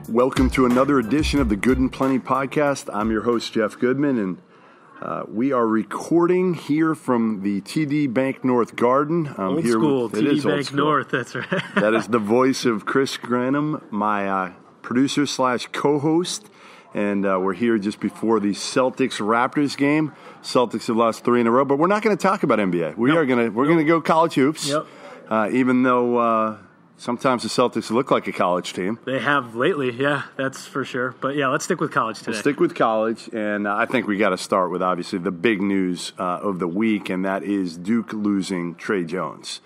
Welcome to another edition of the Good and Plenty podcast. I'm your host, Jeff Goodman, and we are recording here from the TD Bank North Garden. Old school, TD Bank North, that's right. That is the voice of Chris Granum, my producer / co-host, and we're here just before the Celtics-Raptors game. Celtics have lost 3 in a row, but we're not going to talk about NBA. We're going to go college hoops, even though sometimes the Celtics look like a college team. They have lately, yeah, that's for sure. But yeah, let's stick with college today. We'll stick with college, and I think we got to start with obviously the big news of the week, and that is Duke losing Tre Jones,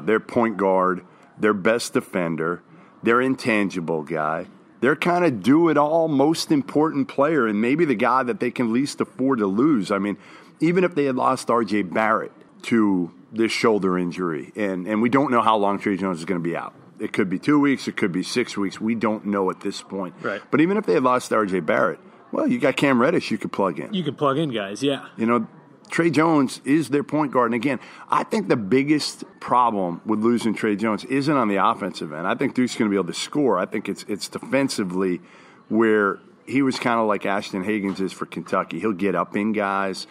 their point guard, their best defender, their intangible guy, their kind of do-it-all, most important player, and maybe the guy that they can least afford to lose. I mean, even if they had lost R.J. Barrett to this shoulder injury, and we don't know how long Tre Jones is going to be out. It could be 2 weeks, it could be 6 weeks. We don't know at this point. Right. But even if they had lost R.J. Barrett, well, you got Cam Reddish you could plug in. You could plug in guys, yeah. You know, Tre Jones is their point guard. And again, I think the biggest problem with losing Tre Jones isn't on the offensive end. I think Duke's going to be able to score. I think it's defensively where he was kind of like Ashton Hagans is for Kentucky. He'll get up in guys.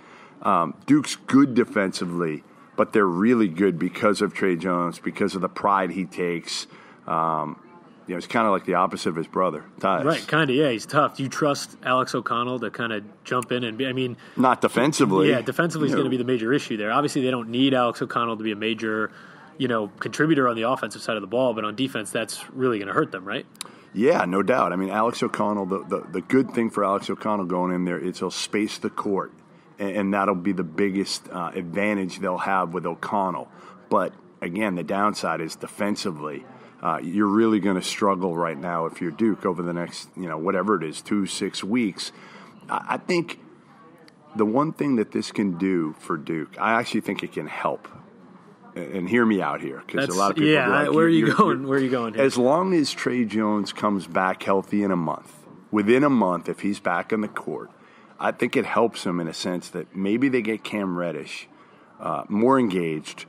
Duke's good defensively, but they're really good because of Tre Jones, because of the pride he takes. It's kind of like the opposite of his brother, Tyus. Right, kind of, yeah, he's tough. Do you trust Alex O'Connell to kind of jump in and be, I mean... Not defensively. Yeah, defensively is going to be the major issue there. Obviously, they don't need Alex O'Connell to be a major, contributor on the offensive side of the ball, but on defense, that's really going to hurt them, right? Yeah, no doubt. I mean, Alex O'Connell, the good thing for Alex O'Connell going in there is he'll space the court, and that'll be the biggest advantage they'll have with O'Connell. But, again, the downside is defensively. You're really going to struggle right now if you're Duke over the next, whatever it is, 2-6 weeks. I think the one thing that this can do for Duke, I actually think it can help. And hear me out here, because a lot of people where are you going? Where are you going here? As long as Tre Jones comes back healthy in a month, within a month, if he's back on the court, I think it helps him in a sense that maybe they get Cam Reddish more engaged.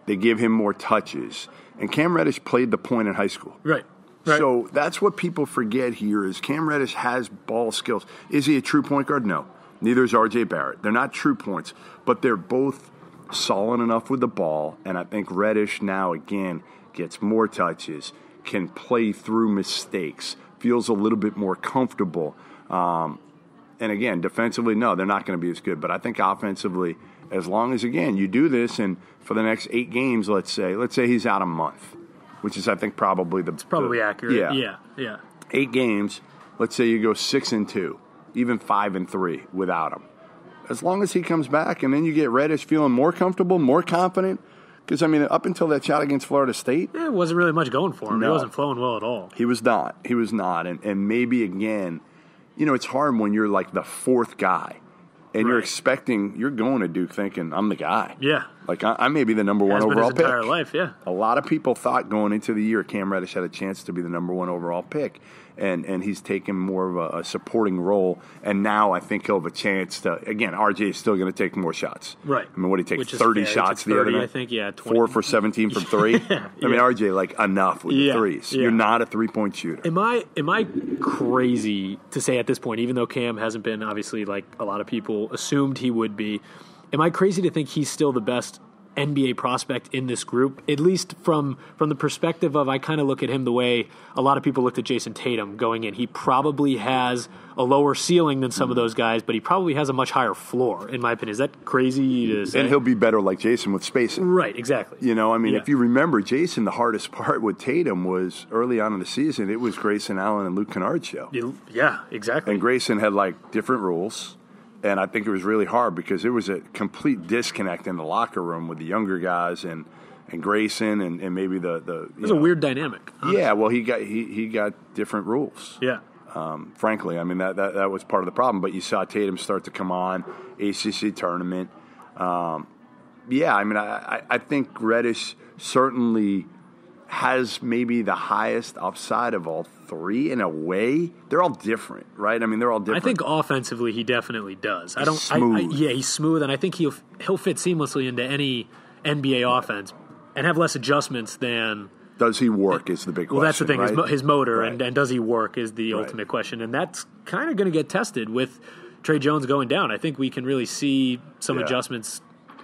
They give him more touches. And Cam Reddish played the point in high school. Right. So that's what people forget here is Cam Reddish has ball skills. Is he a true point guard? No. Neither is R.J. Barrett. They're not true points, but they're both solid enough with the ball. And I think Reddish now, again, gets more touches, can play through mistakes, feels a little bit more comfortable. And again, defensively, no, they're not going to be as good. But I think offensively, as long as, again, you do this and for the next 8 games, let's say he's out a month, which is, I think, probably accurate. Yeah. 8 games, let's say you go 6-2, even 5-3 without him. As long as he comes back and then you get Reddish feeling more comfortable, more confident, because, I mean, up until that shot against Florida State. Yeah, it wasn't really much going for him. No. He wasn't flowing well at all. He was not. And maybe, again, it's hard when you're like the 4th guy. And you're going to Duke thinking, I'm the guy. Yeah. Like, I may be the number 1 overall pick. His entire life, yeah. A lot of people thought going into the year Cam Reddish had a chance to be the number 1 overall pick. And he's taken more of a supporting role. And now I think he'll have a chance to, again, RJ is still going to take more shots. Right. I mean, what did he take? 30 shots the other night? I think, 20. 4 for 17 from 3? I mean, RJ, like, enough with the threes. Yeah. You're not a three-point shooter. Am I crazy to say at this point, even though Cam hasn't been, obviously, like a lot of people assumed he would be, am I crazy to think he's still the best NBA prospect in this group, at least from the perspective of I kind of look at him the way a lot of people looked at Jason Tatum going in. He probably has a lower ceiling than some of those guys, but he probably has a much higher floor, in my opinion. Is that crazy to say? And he'll be better like Jason with spacing. Right, exactly. If you remember, Jason, the hardest part with Tatum was early on in the season, it was Grayson Allen and Luke Kennard's show. Yeah, exactly. And Grayson had, like, different rules. And I think it was really hard because there was a complete disconnect in the locker room with the younger guys and Grayson and maybe the it was a weird dynamic. Honestly. Yeah, well, he got different rules. Yeah. Frankly, I mean that was part of the problem. But you saw Tatum start to come on, ACC tournament. I mean I think Reddish certainly has maybe the highest upside of all 3 in a way. They're all different, right? I mean, they're all different. I think offensively he definitely does. He's smooth. He's smooth, and I think he'll fit seamlessly into any NBA offense and have less adjustments than Does he work is the big question. Well, that's the thing. Right? His motor Right. and does he work is the ultimate question. And that's kind of going to get tested with Trey Jones going down. I think we can really see some adjustments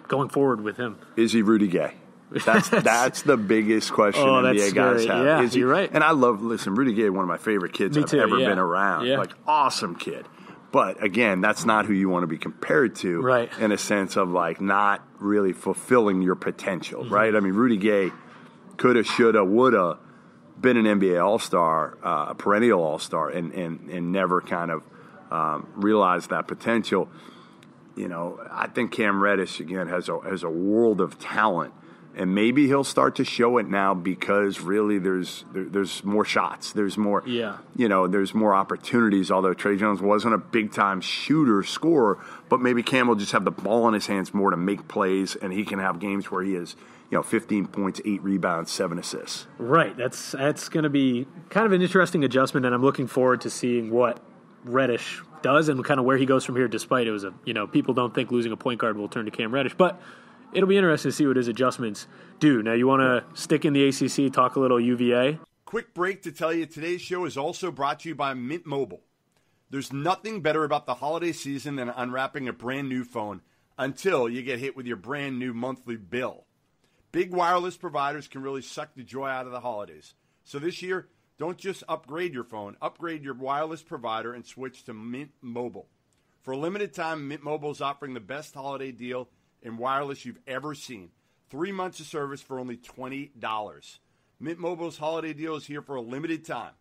going forward with him. Is he Rudy Gay? That's the biggest question NBA guys have. Yeah, is he, you're right. And I love, Rudy Gay, one of my favorite kids I've ever been around. Yeah. Like, awesome kid. But, again, that's not who you want to be compared to in a sense of, like, not really fulfilling your potential, right? I mean, Rudy Gay coulda, shoulda, woulda been an NBA All-Star, a perennial All-Star, and never kind of realized that potential. You know, I think Cam Reddish, again, has a world of talent. And maybe he'll start to show it now because really there's more shots. There's more, there's more opportunities, although Trey Jones wasn't a big-time shooter, scorer, but maybe Cam will just have the ball in his hands more to make plays, and he can have games where he has, 15 points, 8 rebounds, 7 assists. Right. That's going to be kind of an interesting adjustment, and I'm looking forward to seeing what Reddish does and kind of where he goes from here, despite it was people don't think losing a point guard will turn to Cam Reddish, but it'll be interesting to see what his adjustments do. Now, you want to stick in the ACC, talk a little UVA? Quick break to tell you today's show is also brought to you by Mint Mobile. There's nothing better about the holiday season than unwrapping a brand new phone until you get hit with your brand new monthly bill. Big wireless providers can really suck the joy out of the holidays. So this year, don't just upgrade your phone. Upgrade your wireless provider and switch to Mint Mobile. For a limited time, Mint Mobile is offering the best holiday deal in wireless you've ever seen. 3 months of service for only $20. Mint Mobile's holiday deal is here for a limited time.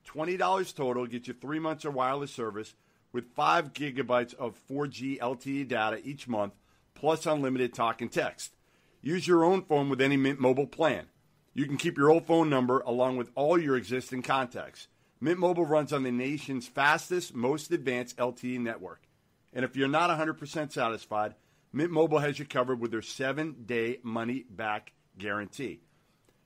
$20 total gets you 3 months of wireless service with 5 gigabytes of 4G LTE data each month, plus unlimited talk and text. Use your own phone with any Mint Mobile plan. You can keep your old phone number along with all your existing contacts. Mint Mobile runs on the nation's fastest, most advanced LTE network. And if you're not 100% satisfied, Mint Mobile has you covered with their 7-day money-back guarantee.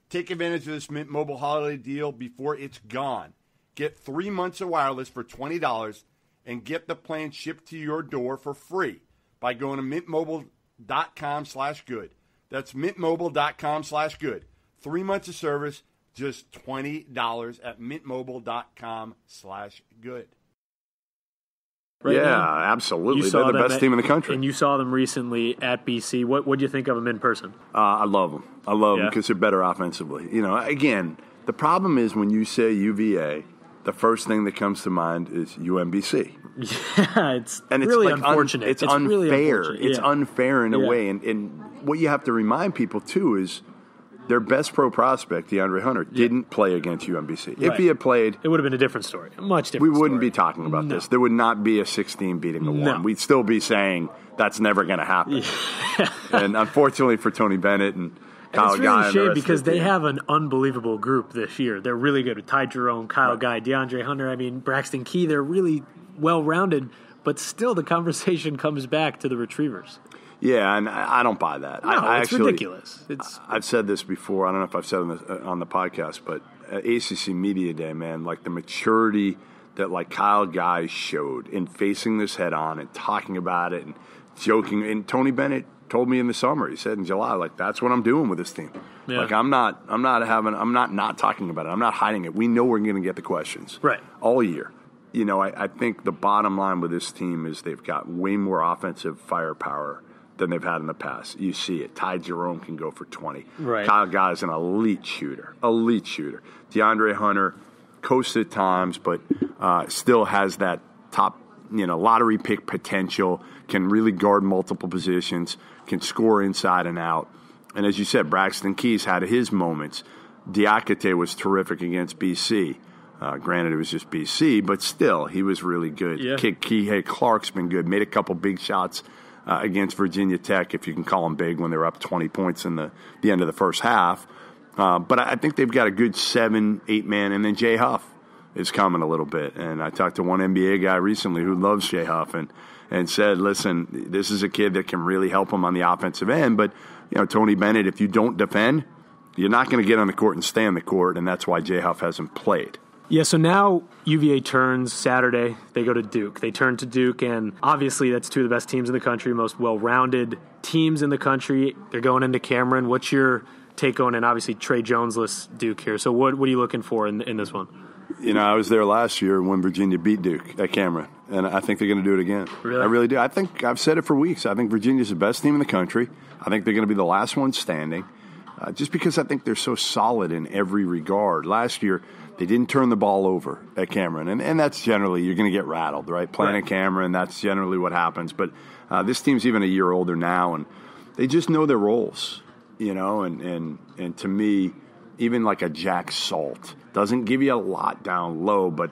Take advantage of this Mint Mobile holiday deal before it's gone. Get 3 months of wireless for $20 and get the plan shipped to your door for free by going to mintmobile.com/good. That's mintmobile.com/good. 3 months of service, just $20 at mintmobile.com/good. Right yeah, now. Absolutely. They're the best team in the country. And you saw them recently at BC. What do you think of them in person? I love them. I love them because they're better offensively. Again, the problem is when you say UVA, the first thing that comes to mind is UMBC. Yeah, it's really unfortunate. It's unfair. Really unfortunate. It's unfair in a way. And what you have to remind people, too, is their best pro prospect, DeAndre Hunter, didn't play against UMBC. If he had played, it would have been a different story, a much different story. We wouldn't be talking about this. There would not be a 16 beating a 1. We'd still be saying that's never going to happen. And unfortunately for Tony Bennett and Kyle Guy. It's really a shame because they have an unbelievable group this year. They're really good with Ty Jerome, Kyle Guy, DeAndre Hunter. Braxton Key. They're really well-rounded, but still the conversation comes back to the Retrievers. Yeah, and I don't buy that. No, I it's ridiculous. I've said this before. I don't know if I've said it on the podcast, but at ACC Media Day, man, like the maturity that like Kyle Guy showed in facing this head on and talking about it and joking. And Tony Bennett told me in the summer, he said in July, like that's what I'm doing with this team. Yeah. Like I'm not talking about it. I'm not hiding it. We know we're going to get the questions all year. I think the bottom line with this team is they've got way more offensive firepower than they've had in the past. You see it. Ty Jerome can go for 20. Right. Kyle Guy's an elite shooter. DeAndre Hunter coasts at times, but still has that top, lottery pick potential, can really guard multiple positions, can score inside and out. And as you said, Braxton Key's had his moments. Diakite was terrific against BC. Granted, it was just BC, but still, he was really good. Yeah. Kid Kihei Clark's been good. Made a couple big shots against Virginia Tech, if you can call them big, when they were up 20 points in the end of the first half. But I think they've got a good 7-8 man, and then Jay Huff is coming a little bit. And I talked to one NBA guy recently who loves Jay Huff and said, listen, this is a kid that can really help him on the offensive end. But, Tony Bennett, if you don't defend, you're not going to get on the court and stay on the court, and that's why Jay Huff hasn't played. Yeah, so now UVA turns Saturday. They go to Duke. They turn to Duke, and obviously that's two of the best teams in the country, most well-rounded teams in the country. They're going into Cameron. What's your take on an obviously Trey Jones-less Duke here. So what are you looking for in this one? I was there last year when Virginia beat Duke at Cameron, and I think they're going to do it again. Really? I really do. I think I've said it for weeks. I think Virginia's the best team in the country. I think they're going to be the last one standing, just because I think they're so solid in every regard. Last year, they didn't turn the ball over at Cameron, and that's generally, you're going to get rattled, right? Playing at Cameron, that's generally what happens. But this team's even a year older now, and they just know their roles, and to me, even like a Jack Salt doesn't give you a lot down low, but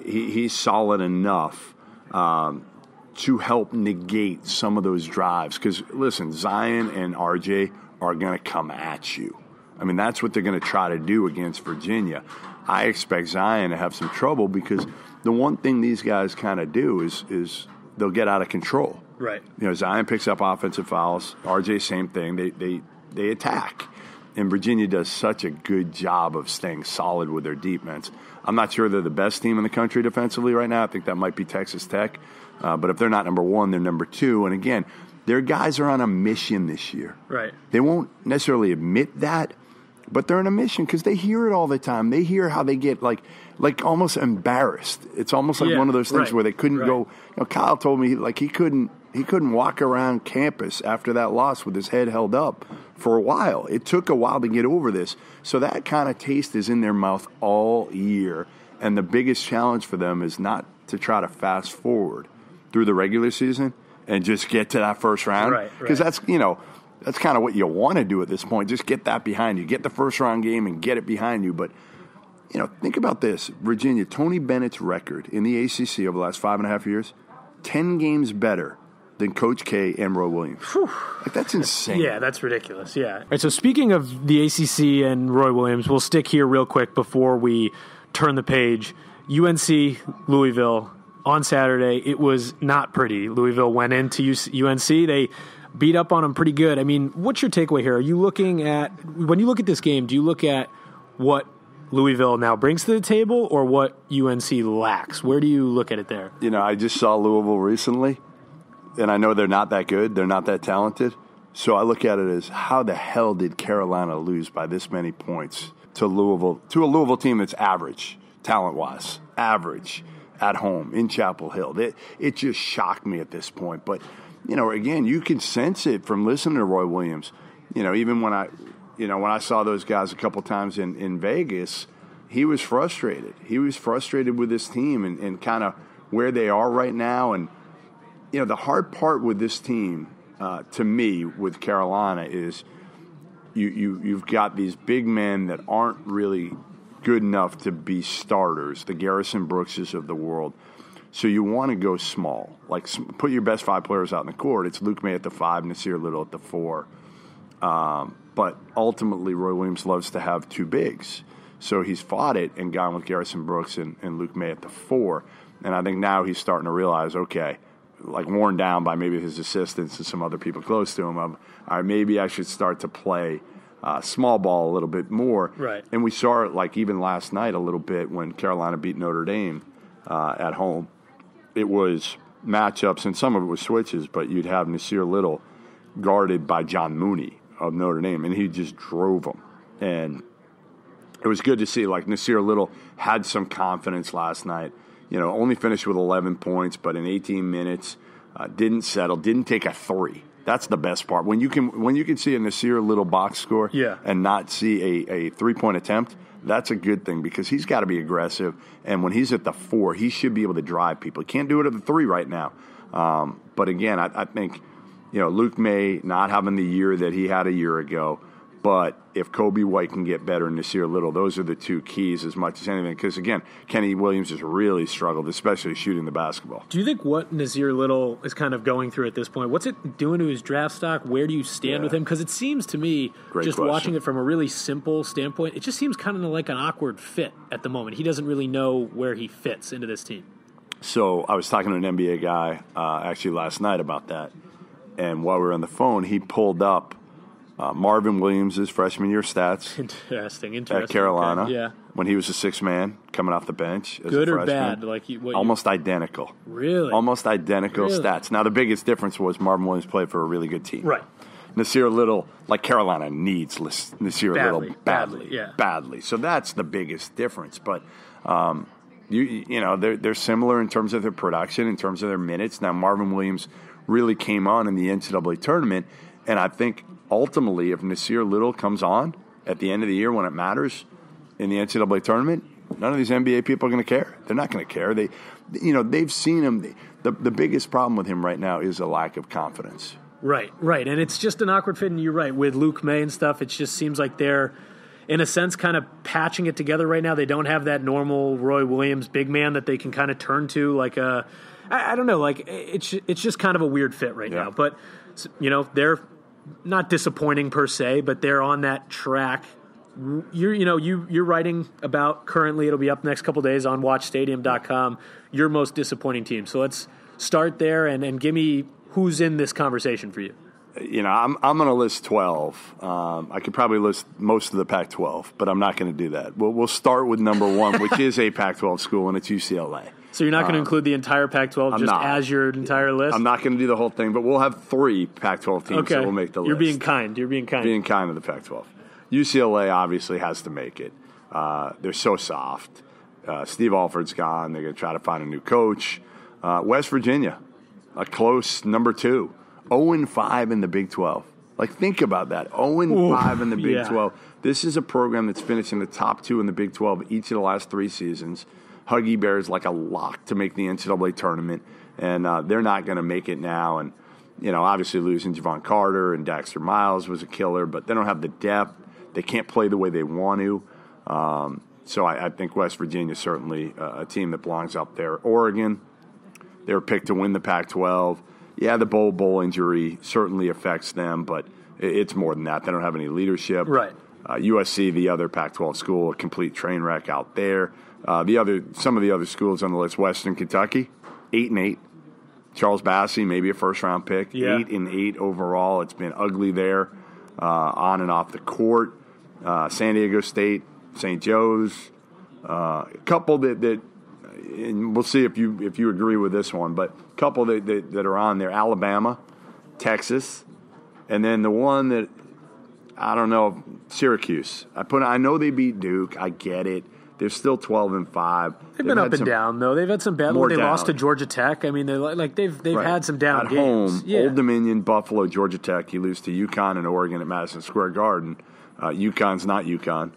he's solid enough to help negate some of those drives. Because, listen, Zion and RJ are going to come at you. I mean, that's what they're going to try to do against Virginia. I expect Zion to have some trouble because the one thing these guys kind of do is they'll get out of control. Right. Zion picks up offensive fouls. RJ, same thing. They attack. And Virginia does such a good job of staying solid with their defense. I'm not sure they're the best team in the country defensively right now. I think that might be Texas Tech. But if they're not number one, they're number two. And again, their guys are on a mission this year. Right. They won't necessarily admit that, but they're on a mission because they hear it all the time. They hear how they get like almost embarrassed. It's almost like one of those things where they couldn't go. Kyle told me he couldn't walk around campus after that loss with his head held up for a while. It took a while to get over this. So that kind of taste is in their mouth all year. And the biggest challenge for them is not to try to fast forward through the regular season and just get to that first round. Right. Because that's kind of what you want to do at this point. Just get that behind you. Get the first round game and get it behind you. But, think about this. Virginia, Tony Bennett's record in the ACC over the last 5.5 years, 10 games better than Coach K and Roy Williams. That's insane. Yeah, that's ridiculous. Yeah. All right, so speaking of the ACC and Roy Williams, we'll stick here real quick before we turn the page. UNC, Louisville, on Saturday, it was not pretty. Louisville went into UNC. They beat up on them pretty good. I mean, what's your takeaway here? Are you looking at, when you look at this game, do you look at what Louisville now brings to the table or what UNC lacks? Where do you look at it there? I just saw Louisville recently, and I know they're not that good. They're not that talented. So I look at it as, how the hell did Carolina lose by this many points to Louisville, to a Louisville team that's average, talent-wise, average, at home, in Chapel Hill? It just shocked me at this point. But, again, you can sense it from listening to Roy Williams. Even when I saw those guys a couple times in Vegas, he was frustrated. He was frustrated with this team and kind of where they are right now. And, the hard part with this team, to me, with Carolina is you've got these big men that aren't really good enough to be starters, the Garrison Brookses of the world. So you want to go small, put your best 5 players out in the court. It's Luke May at the 5, Nasir Little at the 4. But ultimately, Roy Williams loves to have 2 bigs. So he's fought it and gone with Garrison Brooks and Luke May at the 4. And I think now he's starting to realize, okay, worn down by maybe his assistants and some other people close to him, all right, maybe I should start to play small ball a little bit more. Right. And we saw it even last night a little bit when Carolina beat Notre Dame at home. It was matchups, and some of it was switches, but you'd have Nasir Little guarded by John Mooney of Notre Dame, and he just drove them. And it was good to see, Nasir Little had some confidence last night. Only finished with 11 points, but in 18 minutes, didn't settle, didn't take a 3. That's the best part. When you can see a Nasir Little box score and not see a 3-point attempt, that's a good thing because he's got to be aggressive. And when he's at the 4, he should be able to drive people. He can't do it at the 3 right now. But again, I think, Luke May not having the year that he had a year ago. But if Kobe White can get better and Nasir Little, those are the 2 keys as much as anything. Because, again, Kenny Williams has really struggled, especially shooting the basketball. Do you think what Nasir Little is kind of going through at this point, what's it doing to his draft stock? Where do you stand with him? Because it seems to me, Great just question. watching it from a really simple standpoint, it just seems kind of like an awkward fit at the moment. He doesn't really know where he fits into this team. So I was talking to an NBA guy actually last night about that. And while we were on the phone, he pulled up Marvin Williams' freshman year stats Interesting. at Carolina. Okay. Yeah. When he was a 6th man coming off the bench as Good a or freshman. bad? Almost identical. Really? Almost identical Really? stats. Now, the biggest difference was Marvin Williams played for a really good team. Right. Nasir Little, like Carolina needs Nasir Little badly. So that's the biggest difference. But they're similar in terms of their production, in terms of their minutes. Now Marvin Williams really came on in the NCAA tournament, and I think ultimately if Nasir Little comes on at the end of the year when it matters in the NCAA tournament, none of these NBA people are going to care. They're not going to care. They've seen him. The biggest problem with him right now is a lack of confidence. Right. And it's just an awkward fit, and you're right. With Luke May and stuff, it just seems like they're, in a sense, kind of patching it together right now. They don't have that normal Roy Williams big man that they can kind of turn to. Like I don't know. Like it's just kind of a weird fit right now. But they're not disappointing per se, but they're on that track. You're writing about currently. It'll be up next couple days on WatchStadium.com. Your most disappointing team. So let's start there and give me who's in this conversation for you. I'm going to list 12. I could probably list most of the Pac-12, but I'm not going to do that. We'll start with number one, which is a Pac-12 school, and it's UCLA. So you're not going to include the entire Pac-12 as your entire list? I'm not going to do the whole thing, but we'll have 3 Pac-12 teams that will make the list. You're being kind. Being kind to the Pac-12. UCLA obviously has to make it. They're so soft. Steve Alford's gone. They're going to try to find a new coach. West Virginia, a close number 2. 0-5 in the Big 12. Like, think about that. 0-5 in the Big 12. This is a program that's finished in the top 2 in the Big 12 each of the last 3 seasons. Huggy Bear is like a lock to make the NCAA tournament, and they're not going to make it now. And, obviously losing Javon Carter and Dexter Miles was a killer, but they don't have the depth. They can't play the way they want to. So I think West Virginia is certainly a team that belongs up there. Oregon, they were picked to win the Pac-12. Yeah, the bowl injury certainly affects them, but it's more than that. They don't have any leadership. Right. USC, the other Pac-12 school, a complete train wreck out there. Some of the other schools on the list, Western Kentucky, 8-8. Charles Bassey, maybe a first-round pick, 8-8 overall. It's been ugly there, on and off the court. San Diego State, St. Joe's, a couple that and we'll see if you agree with this one, but a couple that are on there: Alabama, Texas, and then the one that I don't know, Syracuse. I know they beat Duke. I get it. They're still 12-5. They've been up and down though. They've had some bad. They lost to Georgia Tech. I mean, they've had some down at games. Home. Old Dominion, Buffalo, Georgia Tech. You lose to UConn and Oregon at Madison Square Garden. UConn's not UConn,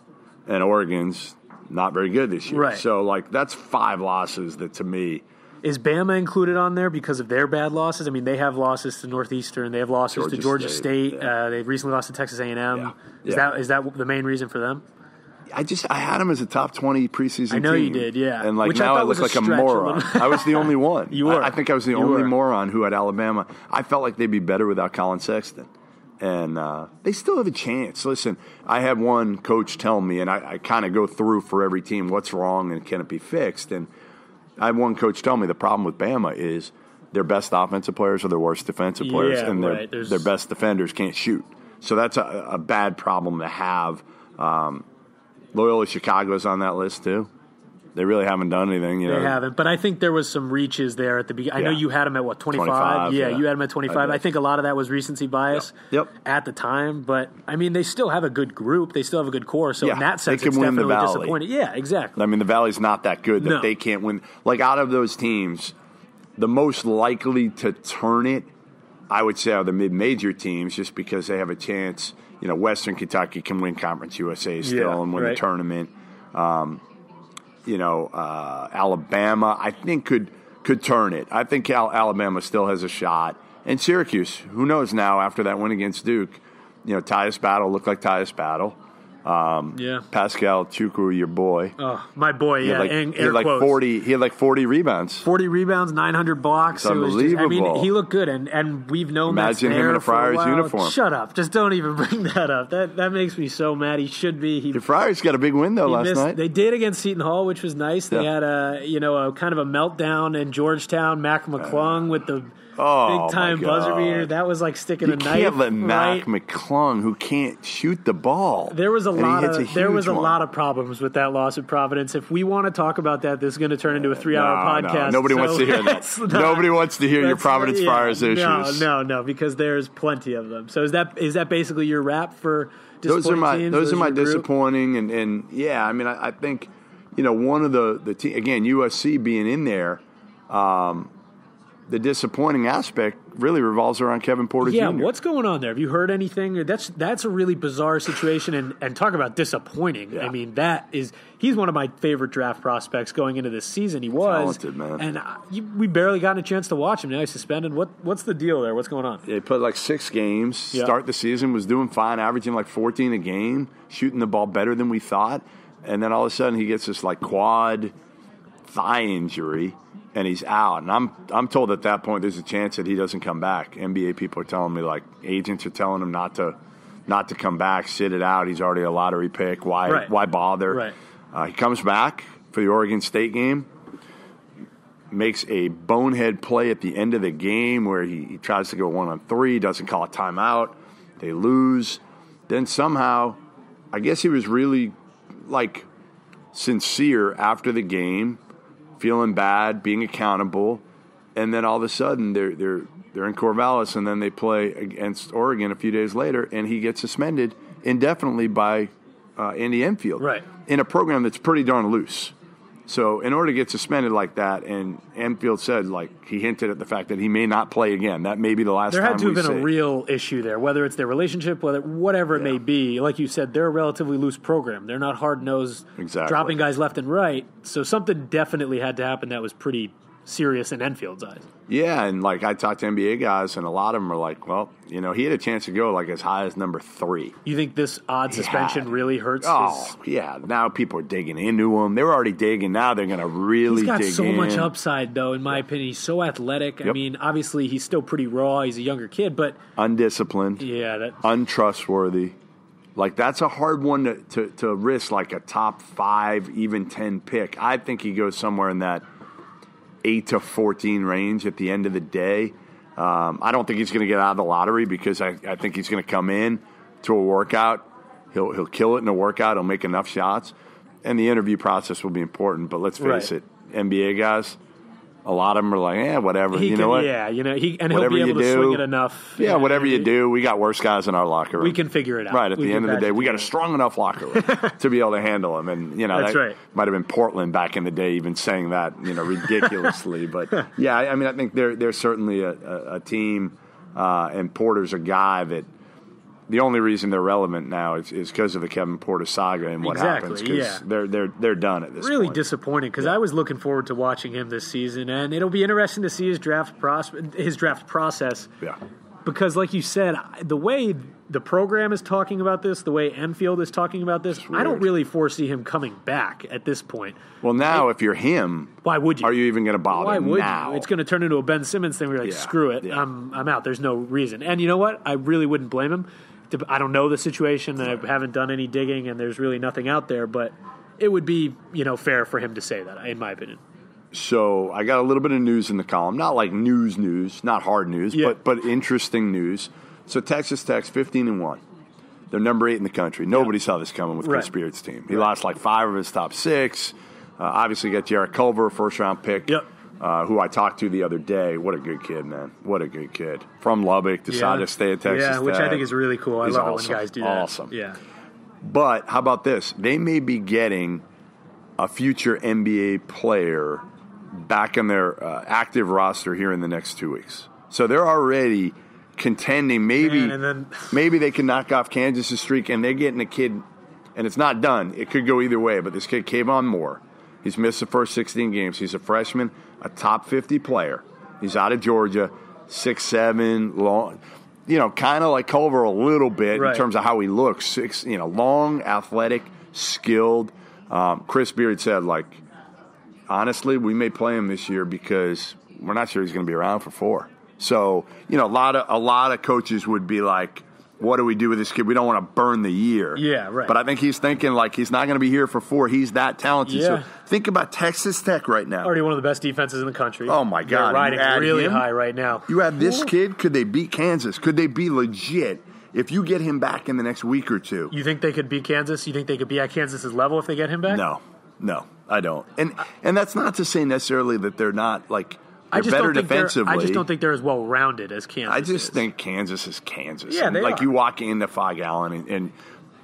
and Oregon's not very good this year. Right. So that's 5 losses that to me. Is Bama included on there because of their bad losses? I mean, they have losses to Northeastern. They have losses to Georgia State. They've recently lost to Texas A&M. Yeah. Is that the main reason for them? I had them as a top 20 preseason team. I know you did, yeah. And now I look like a moron. I was the only one. You were. I think I was the only moron who had Alabama. I felt like they'd be better without Colin Sexton. And they still have a chance. Listen, I had one coach tell me, and I kind of go through for every team what's wrong and can it be fixed. And I had one coach tell me the problem with Bama is their best offensive players are their worst defensive players, and their best defenders can't shoot. So that's a bad problem to have. Loyola Chicago's on that list too. They really haven't done anything. They haven't, but I think there was some reaches there at the beginning. I know you had them at 25? Yeah, you had them at 25. I think a lot of that was recency bias at the time, but I mean, they still have a good group. They still have a good core. So in that sense, it's definitely disappointing. Yeah, exactly. I mean, the Valley's not that good that they can't win. Like, out of those teams, the most likely to turn it, I would say, are the mid-major teams, just because they have a chance. Western Kentucky can win Conference USA still and win the tournament. Alabama, I think, could turn it. I think Alabama still has a shot. And Syracuse, who knows now after that win against Duke, Tyus Battle looked like Tyus Battle. Pascal Chukwu, your boy. Oh, my boy, He had like 40 rebounds. 40 rebounds, 900 blocks. It's unbelievable. He looked good, and we've known Imagine that's him in a for Friars while. uniform. Shut up. Just don't even bring that up. That makes me so mad. He should be. The Friars got a big win, though, last night. They did against Seton Hall, which was nice. They had a kind of a meltdown in Georgetown. Mac McClung with the Oh, big time my buzzer God. beater. That was like sticking You a knife. can't let Mac right? McClung, who can't shoot the ball. There was a and he lot hits of huge one. lot of problems with that loss at Providence. If we want to talk about that, this is going to turn into a 3-hour No, podcast. nobody so wants to hear that. let's not- Nobody wants to hear your let's- Providence yeah, Friars issues. No, because there's plenty of them. So is that basically your wrap for Those are disappointing teams? those are my your group? disappointing and yeah, I mean I think one of the team, again, USC being in there, the disappointing aspect really revolves around Kevin Porter Yeah, Jr. what's going on there? Have you heard anything? That's a really bizarre situation, and talk about disappointing. Yeah. I mean, he's one of my favorite draft prospects going into this season. He was Talented, man. and we barely got a chance to watch him. Now he's suspended. What's the deal there? What's going on? He played like 6 games, Yeah. start the season, was doing fine, averaging like 14 a game, shooting the ball better than we thought, and then all of a sudden he gets this like quad thigh injury, and he's out. And I'm told at that point there's a chance that he doesn't come back. NBA people are telling me, like, agents are telling him not to come back, sit it out. He's already a lottery pick. Why bother? Right. He comes back for the Oregon State game, makes a bonehead play at the end of the game where he tries to go 1-on-3, doesn't call a timeout. They lose. Then somehow, I guess he was really, like, sincere after the game, feeling bad, being accountable, and then all of a sudden they're in Corvallis, and then they play against Oregon a few days later, and he gets suspended indefinitely by Andy Enfield, Right. in a program that's pretty darn loose. So in order to get suspended like that, and Enfield said, like, he hinted at the fact that he may not play again. That may be the last There time had to have we been see. a real issue there, whether it's their relationship, whatever it may be. Like you said, they're a relatively loose program. They're not hard-nosed, Exactly. dropping guys left and right. So something definitely had to happen that was pretty serious in Enfield's eyes. Yeah, and like I talked to NBA guys, and a lot of them are like, well, he had a chance to go like as high as number 3. You think this odd suspension had. really hurts? Oh, yeah. Now people are digging into him. They were already digging. Now they're going to really He's got dig so in. much upside, though, in my opinion. He's so athletic. I Yep. mean, obviously, he's still pretty raw. He's a younger kid, but Undisciplined, yeah, untrustworthy. Like, that's a hard one to risk, like a top 5, even 10 pick. I think he goes somewhere in that 8 to 14 range at the end of the day. I don't think he's going to get out of the lottery because I think he's going to come in to a workout. He'll kill it in a workout. He'll make enough shots. And the interview process will be important. But let's face it, NBA guys, a lot of them are like, whatever. he you can, know what? Yeah, he'll Whatever be able you to do, swing it enough. Yeah, whatever you do, we got worse guys in our locker room. We can figure it out. Right, at We the can end of the day, patch we it got a strong enough locker room to be able to handle them. And, That's that right. might have been Portland back in the day even saying that, ridiculously. But, yeah, I mean, I think they're certainly a team, and Porter's a guy that the only reason they're relevant now is because of the Kevin Porter saga and what happens. Because they're done at this really point. disappointing because I was looking forward to watching him this season, and it'll be interesting to see his draft process. Yeah. Because, like you said, the way the program is talking about this, the way Enfield is talking about this, I don't really foresee him coming back at this point. Well, now, if you're him, Why would you? are you even going to bother Why would now? you? It's going to turn into a Ben Simmons thing where you're like, Yeah, screw it, yeah. I'm out. There's no reason. And you know what? I really wouldn't blame him. I don't know the situation, and I haven't done any digging, and there's really nothing out there, but it would be, fair for him to say that, in my opinion. So I got a little bit of news in the column, not like news, not hard news, Yeah. but interesting news. So Texas Tech's 15-1. They're number 8 in the country. Nobody saw this coming with Chris Right. Beard's team. He lost like 5 of his top 6. Obviously got Jarrett Culver, first-round pick, Yep. who I talked to the other day. What a good kid, man. What a good kid. From Lubbock, decided to stay at Texas Tech. Yeah, which I think is really cool. I He's love awesome. it when guys do that. Awesome. Yeah. But how about this? They may be getting a future NBA player back on their active roster here in the next 2 weeks. So they're already contending. Maybe Man, and then- maybe they can knock off Kansas' streak, and they're getting a kid, and it's not done. It could go either way, but this kid, Kayvon Moore, he's missed the first 16 games. He's a freshman, a top 50 player. He's out of Georgia, 6'7", long, kind of like Culver a little bit Right. in terms of how he looks. Long, athletic, skilled. Chris Beard said, honestly, we may play him this year because we're not sure he's going to be around for 4. So, a lot of coaches would be like, what do we do with this kid? We don't want to burn the year. Yeah, right. But I think he's thinking like he's not going to be here for 4. He's that talented. Yeah. So think about Texas Tech right now. Already one of the best defenses in the country. Oh, my God. They're riding You add really him? high right now. You have this kid. Could they beat Kansas? Could they be legit if you get him back in the next week or two? You think they could beat Kansas? You think they could be at Kansas's level if they get him back? No, I don't. And that's not to say necessarily that they're not like I they're just better don't think defensively. I just don't think they're as well rounded as Kansas. I just is. think Kansas is Kansas. Yeah, and they like are. you walk into Fog Allen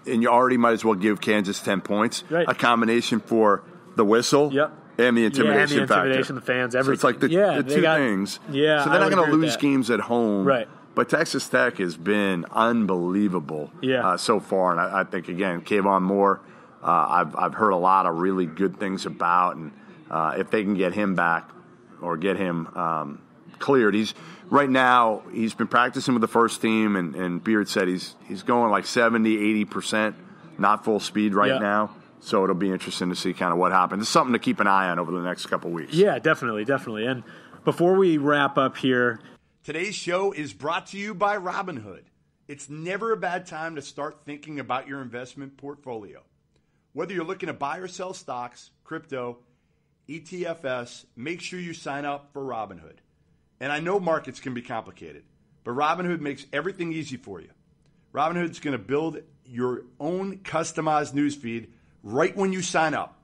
and you already might as well give Kansas 10 points. Right. A combination for the whistle Yep. and the intimidation and the intimidation, the fans, everything. So it's like the two things. Yeah, so they're I not would going to agree with lose that. games at home. Right. But Texas Tech has been unbelievable so far. And I think, again, Kayvon Moore, I've heard a lot of really good things about. And if they can get him back or get him cleared, he's been practicing with the first team. And Beard said he's going like 70, 80%, not full speed right now. So it'll be interesting to see kind of what happens. It's something to keep an eye on over the next couple weeks. Yeah, definitely. And before we wrap up here, Today's show is brought to you by Robinhood. It's never a bad time to start thinking about your investment portfolio. Whether you're looking to buy or sell stocks, crypto, ETFs, make sure you sign up for Robinhood. And I know markets can be complicated, but Robinhood makes everything easy for you. Robinhood's going to build your own customized newsfeed right when you sign up.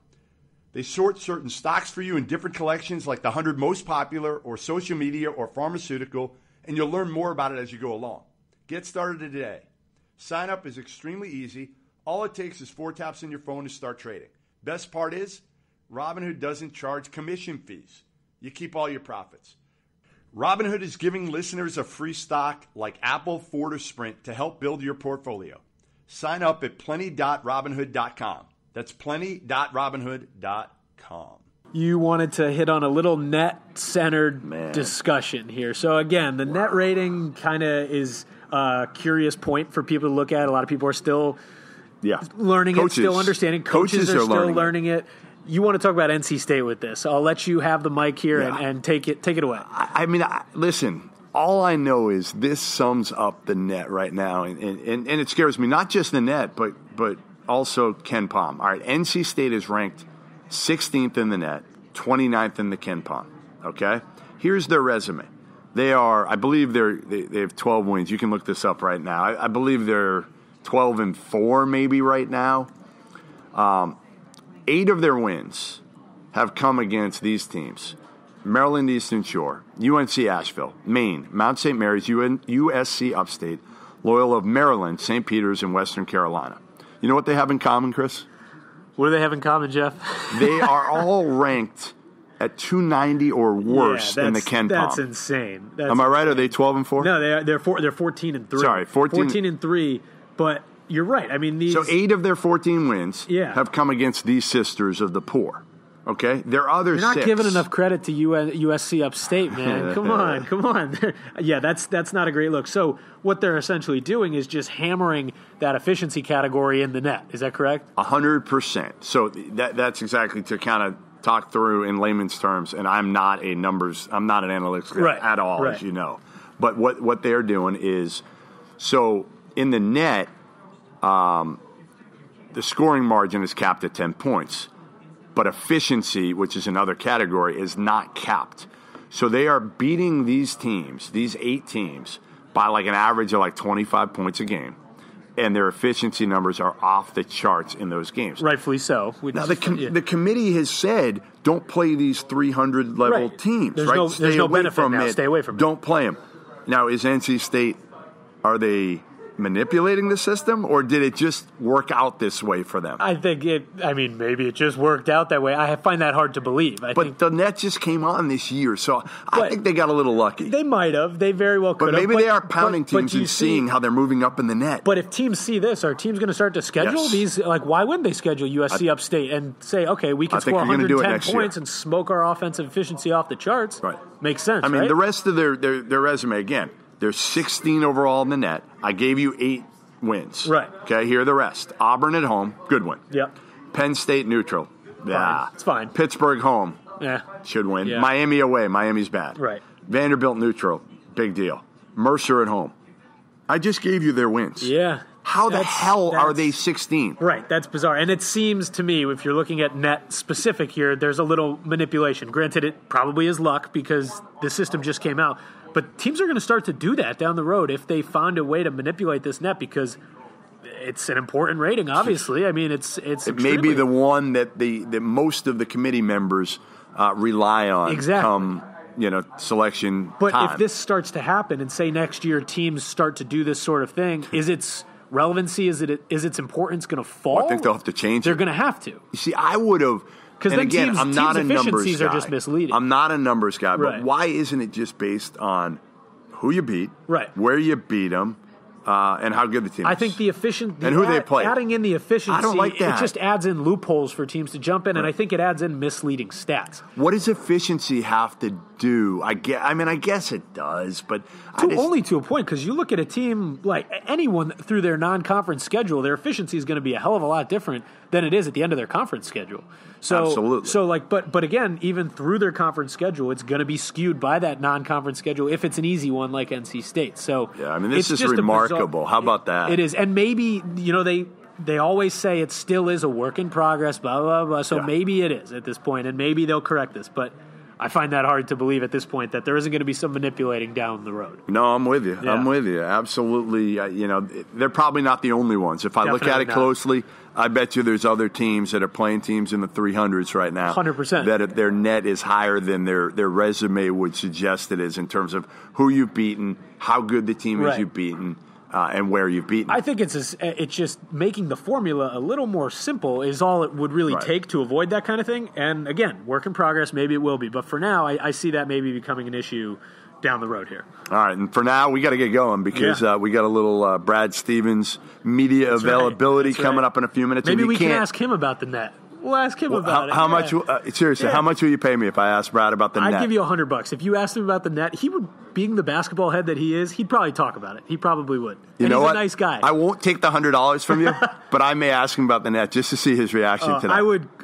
They sort certain stocks for you in different collections like the 100 most popular or social media or pharmaceutical, and you'll learn more about it as you go along. Get started today. Sign up is extremely easy. All it takes is 4 taps on your phone to start trading. Best part is, Robinhood doesn't charge commission fees. You keep all your profits. Robinhood is giving listeners a free stock like Apple, Ford, or Sprint to help build your portfolio. Sign up at plenty.robinhood.com. That's plenty.robinhood.com. you wanted to hit on a little net-centered discussion here. So, again, the net rating kind of is a curious point for people to look at. A lot of people are still learning it, still understanding. Coaches are still learning it. You want to talk about NC State with this. I'll let you have the mic here and take it away. I mean, listen, all I know is this sums up the net right now, and it scares me, not just the net, but also Ken Pom. All right, NC State is ranked 16th in the net, 29th in the Ken Pom. Okay? Here's their resume. They have 12 wins. You can look this up right now. I believe they're 12-4 maybe right now. 8 of their wins have come against these teams: Maryland Eastern Shore, UNC Asheville, Maine, Mount St. Mary's, USC Upstate, Loyola of Maryland, St. Peter's, and Western Carolina. You know what they have in common, Chris? What do they have in common, Jeff? They are all ranked at 290 or worse in the Ken Pom. That's insane. Am I right? Are they 12-4? No, they're 14-3. Sorry, 14-3. But you're right. I mean, so 8 of their 14 wins have come against these sisters of the poor. Okay, their other You're not 6. giving enough credit to USC Upstate, man. Come on. Yeah, that's not a great look. So what they're essentially doing is just hammering that efficiency category in the net. Is that correct? 100%. So that's exactly to kind of talk through in layman's terms. And I'm not an analytics guy at all, as you know. But what they're doing is, so in the net, the scoring margin is capped at 10 points. But efficiency, which is another category, is not capped. So they are beating these teams, these 8 teams, by like an average of like 25 points a game. And their efficiency numbers are off the charts in those games. Rightfully so. Now, the committee has said, don't play these 300-level teams. There's no benefit now. Stay away from it. Don't play them. Now, is NC State, are they manipulating the system, or did it just work out this way for them? Maybe it just worked out that way. I find that hard to believe. But the net just came on this year, so I think they got a little lucky. They might have. They very well could have. But maybe they are pounding teams and seeing how they're moving up in the net. But if teams see this, are teams going to start to schedule these? Like, why wouldn't they schedule USC Upstate and say, okay, we can score 110 points and smoke our offensive efficiency off the charts? Right. Makes sense, I mean, the rest of their resume, again, they're 16 overall in the net. I gave you 8 wins. Right. Okay, here are the rest. Auburn at home, good win. Yep. Penn State neutral. Yeah. It's fine. Pittsburgh home. Yeah. Should win. Yeah. Miami away. Miami's bad. Right. Vanderbilt neutral. Big deal. Mercer at home. I just gave you their wins. Yeah. How the hell are they 16? Right, that's bizarre. And it seems to me, if you're looking at net specific here, there's a little manipulation. Granted, it probably is luck because the system just came out. But teams are going to start to do that down the road if they find a way to manipulate this net because it's an important rating, obviously. I mean, it may be the one that that most of the committee members rely on come selection But time. if this starts to happen and say next year teams start to do this sort of thing, is its relevancy, is its importance going to fall? Well, I think they'll have to change They're it. going to have to. You see, I would have. Because then again, teams' I'm not a numbers efficiencies guy. are just misleading. I'm not a numbers guy, but Right. why isn't it just based on who you beat, right? Where you beat them, and how good the team is? I think the efficient and who they play. Adding in the efficiency, I don't like that. It just adds in loopholes for teams to jump in, and I think it adds in misleading stats. What does efficiency have to do? I guess it does, but only to a point, because you look at a team like anyone through their non-conference schedule, their efficiency is going to be a hell of a lot different than it is at the end of their conference schedule. So, absolutely. So, but again, even through their conference schedule, it's going to be skewed by that non-conference schedule if it's an easy one like NC State. So, yeah, I mean, this is remarkable. How about that? It is, and maybe they always say it still is a work in progress, blah blah blah. So maybe it is at this point, and maybe they'll correct this, but I find that hard to believe at this point that there isn't going to be some manipulating down the road. No, I'm with you. Yeah. I'm with you. Absolutely. They're probably not the only ones. If I look at it closely, I bet you there's other teams that are playing teams in the 300s right now. 100%. That their net is higher than their resume would suggest it is in terms of who you've beaten, how good the team is you've beaten. And where you've beaten. I think it's just making the formula a little more simple is all it would really take to avoid that kind of thing. And again, work in progress, maybe it will be. But for now, I see that maybe becoming an issue down the road here. All right, and for now, we got to get going because we got a little Brad Stevens media availability coming up in a few minutes. Maybe we can ask him about the net. We'll ask him about it. How much? Seriously, how much will you pay me if I ask Brad about the net? I'd give you $100 if you asked him about the net. He would, being the basketball head that he is, he'd probably talk about it. He probably would. You know he's what? a nice guy. I won't take the $100 from you, but I may ask him about the net just to see his reaction to that.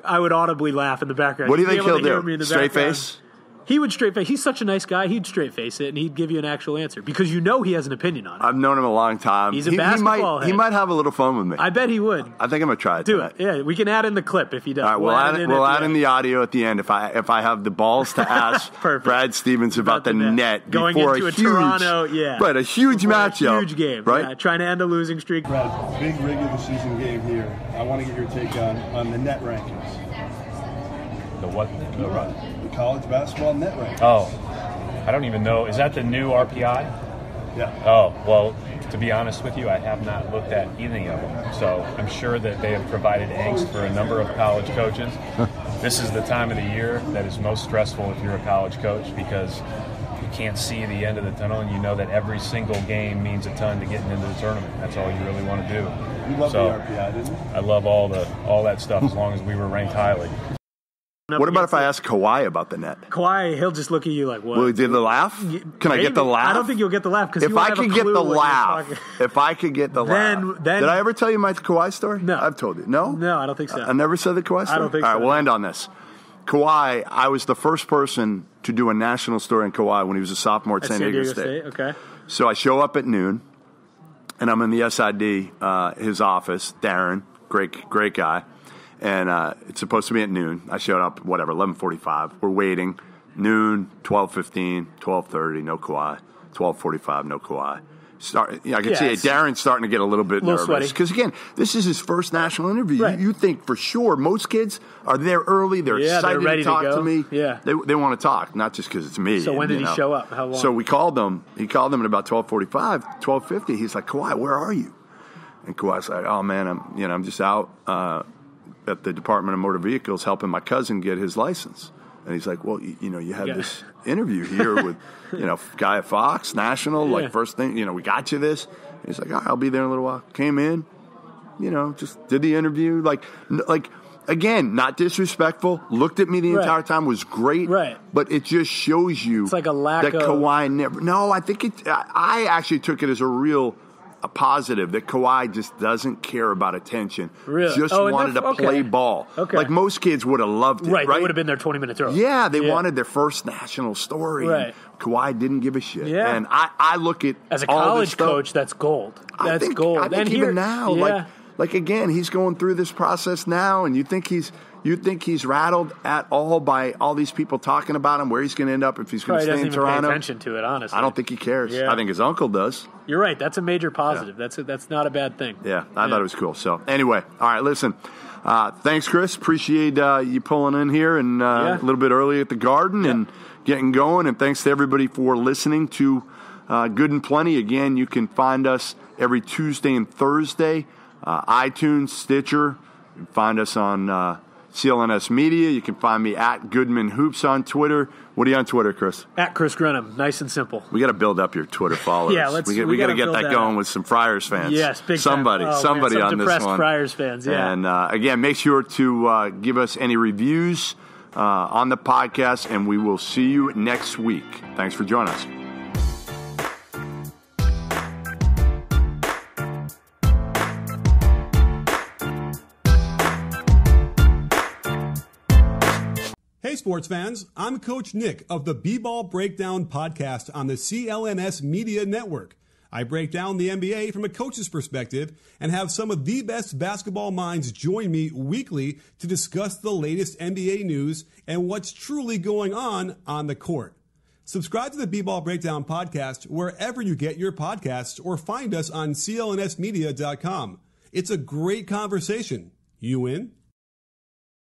I would audibly laugh in the background. What do you think he'll do? Straight face? He would straight face. He's such a nice guy. He'd straight face it, and he'd give you an actual answer because he has an opinion on it. I've known him a long time. He's a basketball head. He might have a little fun with me. I bet he would. I think I'm gonna try it. Do it. Yeah, we can add in the clip if he does. All right, we'll add in the audio at the end if I have the balls to ask Brad Stevens about the net going before into a huge Toronto, right, a huge matchup, huge game, right? Trying to end a losing streak. Brad, big regular season game here. I want to get your take on the net rankings. The what? The college basketball net rankings. Oh, I don't even know. Is that the new RPI? Yeah. Oh, well, to be honest with you, I have not looked at any of them. So I'm sure that they have provided angst for a number of college coaches. This is the time of the year that is most stressful if you're a college coach because you can't see the end of the tunnel and you know that every single game means a ton to getting into the tournament. That's all you really want to do. You love the RPI, didn't you? I love all that stuff as long as we were ranked highly. What about if I ask Kawhi about the net? Kawhi, he'll just look at you like, what? Will he do the laugh? Can I get the laugh? I don't think you'll get the laugh because if I could get the laugh, did I ever tell you my Kawhi story? No. I've told you. No? No, I don't think so. I never said the Kawhi story? I don't think so. All right, we'll end on this. Kawhi, I was the first person to do a national story on Kawhi when he was a sophomore at San Diego State. Okay. So I show up at noon, and I'm in the SID, his office, Darren, great guy. And it's supposed to be at noon. I showed up, 11:45. We're waiting. Noon, 12:15, 12:30, no Kawhi. 12:45, no Kawhi. I can see Darren's starting to get a little bit nervous. Because, again, this is his first national interview. Right. You think for sure most kids are there early. They're excited ready to talk to to me. Yeah. They want to talk, not just because it's me. So when did he show up? How long? So we called him. He called him at about 12:45, 12:50. He's like, Kawhi, where are you? And Kawhi's like, oh, man, I'm just out at the Department of Motor Vehicles helping my cousin get his license. And he's like, well, you had this interview here with, guy at Fox, National, like first thing, we got you this. And he's like, all right, I'll be there in a little while. Came in, just did the interview. Like again, not disrespectful, looked at me the entire time, was great. Right. But it just shows you it's like a lack that of... Kawhi never, no, I think I actually took it as a real a positive that Kawhi just doesn't care about attention. Really? Just wanted to play ball. Okay. Like most kids would have loved it, right? They would have been there 20 minutes early. Yeah, they wanted their first national story. Right. Kawhi didn't give a shit. Yeah. And I look at as a all college this stuff, coach, that's gold. That's gold. I think and even now, yeah. like again, he's going through this process now, and you think he's rattled at all by all these people talking about him, where he's going to end up if he's going to stay in Toronto. Probably doesn't even pay attention to it, honestly. I don't think he cares. Yeah. I think his uncle does. You're right. That's a major positive. Yeah. That's not a bad thing. Yeah, I thought it was cool. So anyway, all right, listen. Thanks, Chris. Appreciate you pulling in here and a little bit early at the Garden and getting going. And thanks to everybody for listening to Good and Plenty. Again, you can find us every Tuesday and Thursday, iTunes, Stitcher. You can find us on CLNS Media. You can find me at Goodman Hoops on Twitter. What are you on Twitter, Chris? At Chris Grenham. Nice and simple. We got to build up your Twitter followers. Yeah, we got to get that going with some Friars fans. Yes, big somebody time. on some this depressed one. Friars fans. Yeah. And again, make sure to give us any reviews on the podcast, and we will see you next week. Thanks for joining us. Hey sports fans, I'm Coach Nick of the B-Ball Breakdown podcast on the CLNS Media Network. I break down the NBA from a coach's perspective and have some of the best basketball minds join me weekly to discuss the latest NBA news and what's truly going on the court. Subscribe to the B-Ball Breakdown podcast wherever you get your podcasts or find us on clnsmedia.com. It's a great conversation. You in?